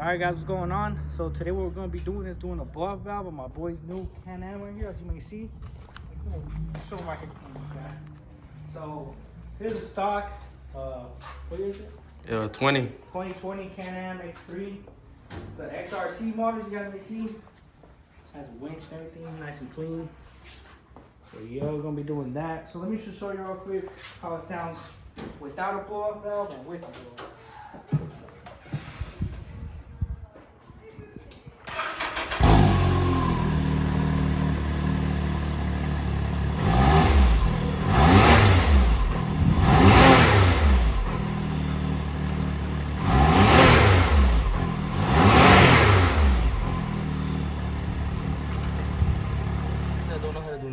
Alright guys, what's going on? So today what we're going to be doing is doing a blowoff valve on my boy's new Can-Am right here, as you may see. Show him right here. So here's a stock, what is it? 2020 Can-Am X3. It's the XRC model, you guys may see. Has a winch and everything, nice and clean. So yeah, we're going to be doing that. So let me just show you real quick how it sounds without a blowoff valve and with a blowoff.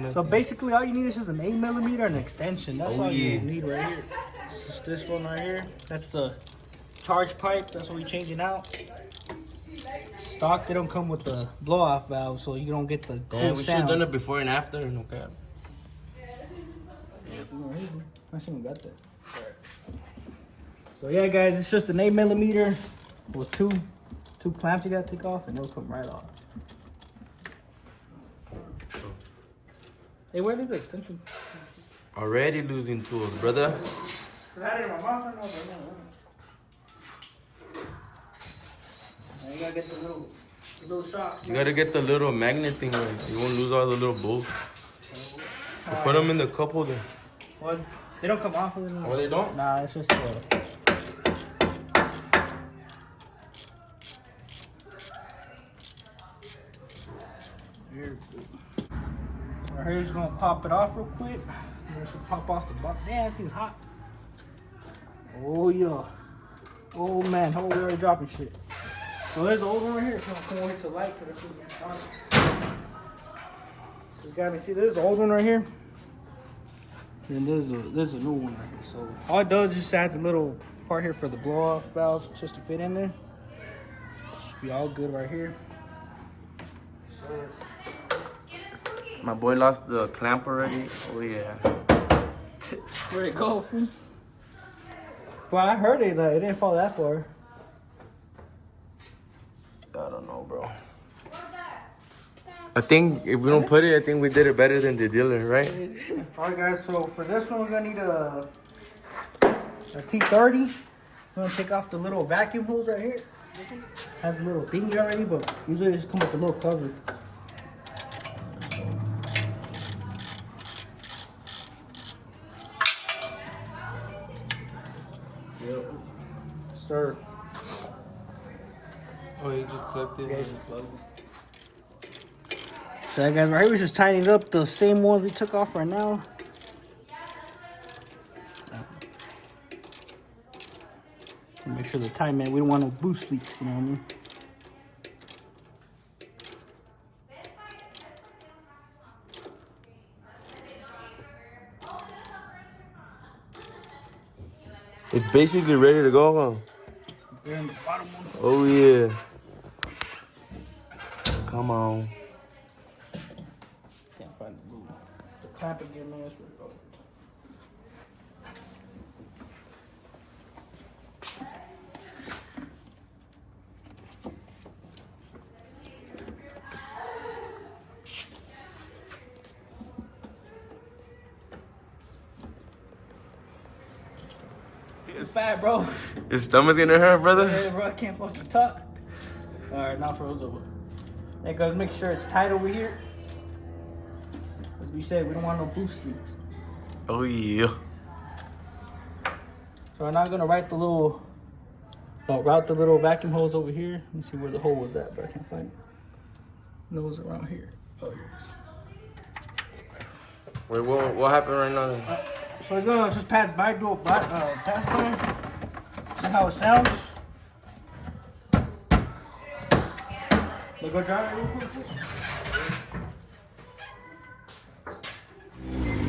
So basically all you need is just an 8mm and an extension. That's all you need right here. It's just this one right here. That's the charge pipe. That's what we're changing out. Stock, they don't come with the blow-off valve, so you don't get the cool we sound. should have done it before and after. No cap. I shouldn't got that. So yeah, guys, it's just an 8mm with two clamps you gotta take off, and it'll come right off. Hey, where did the extension? Already losing tools, brother. Cause I had it in my mouth right now, but you gotta get the little shocks. You gotta get the little magnet thing right, so you won't lose all the little bolts. Put them in the cup holder. Well, they don't come off of it. Oh, they don't? Nah, it's just Right here, just gonna pop it off real quick. It should pop off the bottom. Damn, that thing's hot. Oh yeah. Oh man, how are we already dropping shit? So there's the old one right here. Come over to the light. Just gotta see, there's the old one right here. And there's a new one right here. So all it does is just adds a little part here for the blow-off valve just to fit in there. Should be all good right here. So My boy lost the clamp already. Oh yeah. where'd it go? Well, I heard it. It didn't fall that far. I don't know, bro. I think if we don't put it, I think we did it better than the dealer, right? Alright guys, so for this one we're gonna need a T30. We're gonna take off the little vacuum hose right here. This one has a little thingy already, but usually they just come with a little cover. Yep. Sir. Oh, he just clipped it. Yeah, just plugged it. So that guys right here, we're just tightening up the same ones we took off right now. Make sure the time, man, we don't want no boost leaks, you know what I mean? It's basically ready to go, huh? They're in the bottom one. Oh yeah. Come on. Can't find the clamp again, man. That's where it goes. It's fat, bro. Your stomach's gonna hurt, brother. Hey, bro, I can't fucking talk. Alright, now froze over. Hey, guys, make sure it's tight over here. As we said, we don't want no boost leaks. Oh yeah. So we're not gonna route the little vacuum hose over here. Let me see where the hole was at, but I can't find it. No, it was around here. Oh, here it is. Wait, what happened right now? So it's gonna just pass by, do a pass by. See how it sounds. Let's go drive it real quick.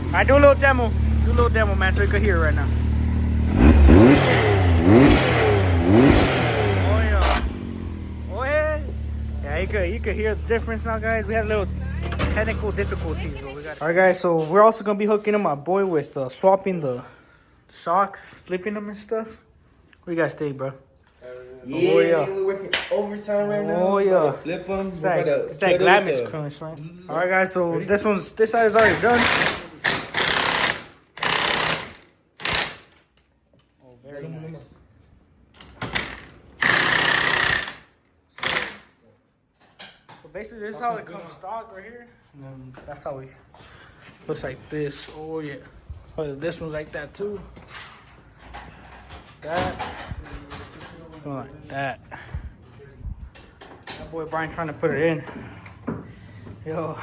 Alright, do a little demo. Do a little demo, man, so you can hear it right now. Oh yeah. Oh yeah. Yeah, you could hear the difference now, guys. We had a little technical difficulties, but we got it. Alright guys, so we're also gonna be hooking up my boy with swapping the shocks, flipping them and stuff. What do you guys think, bro? Yeah, Oh, yeah. man, we're working overtime right now. Oh, We're yeah. about to flip them. It's that Glamis crunch, man. All right, guys. So this side is already done. Oh, very nice. So basically, this is how it comes stock right here, and then that's how it looks like this. Oh yeah. Oh, this one's like that too. That. Like that. That boy Brian trying to put it in. Yo.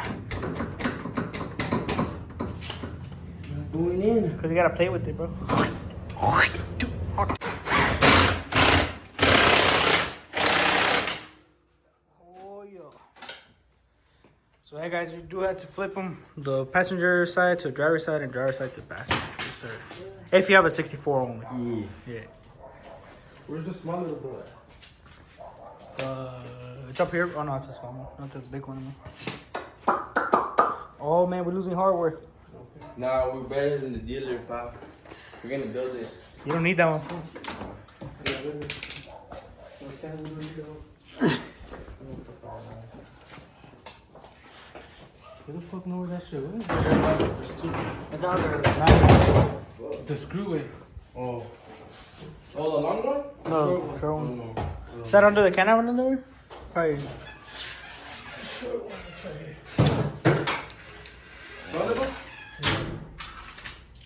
Going in. Because you gotta play with it, bro. Oh, yeah. So, hey, guys, you do have to flip them. The passenger side to driver side and driver side to passenger. Yes, sir. If you have a 64 only. Yeah. Where's the small little boy? It's up here. Oh, no, it's a small one. Not the big one. Oh, man, we're losing hardware. Nah, we're better than the dealer, pal. We're gonna build it. You don't need that one, fool. Who the fuck knows that shit? What is It's out there. the screw way? Oh, the long one? No, short Oh, one. no. Is that under the Can-Am one in there? Probably.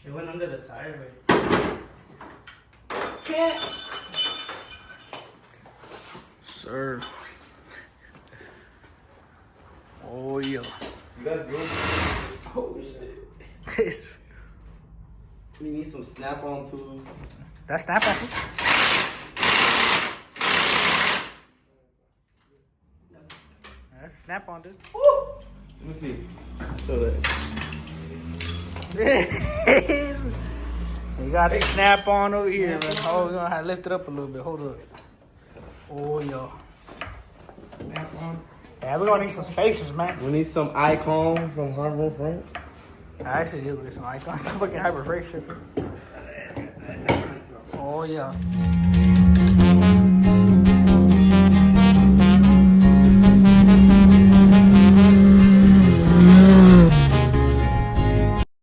It went under the tire, wait. Sir. Oh, yeah. You got good. Oh, shit. We need some snap-on tools. That snap on. That's snap on, dude. Let me see. So that. You got the snap on over here, man. Oh, we're gonna have to lift it up a little bit. Hold up. Oh, yo. Snap on. Yeah, we're gonna need some spacers, man. We need some icon from Harbor Frank. I actually did get some icons. Some fucking Hyper Freight shit. Oh, yeah.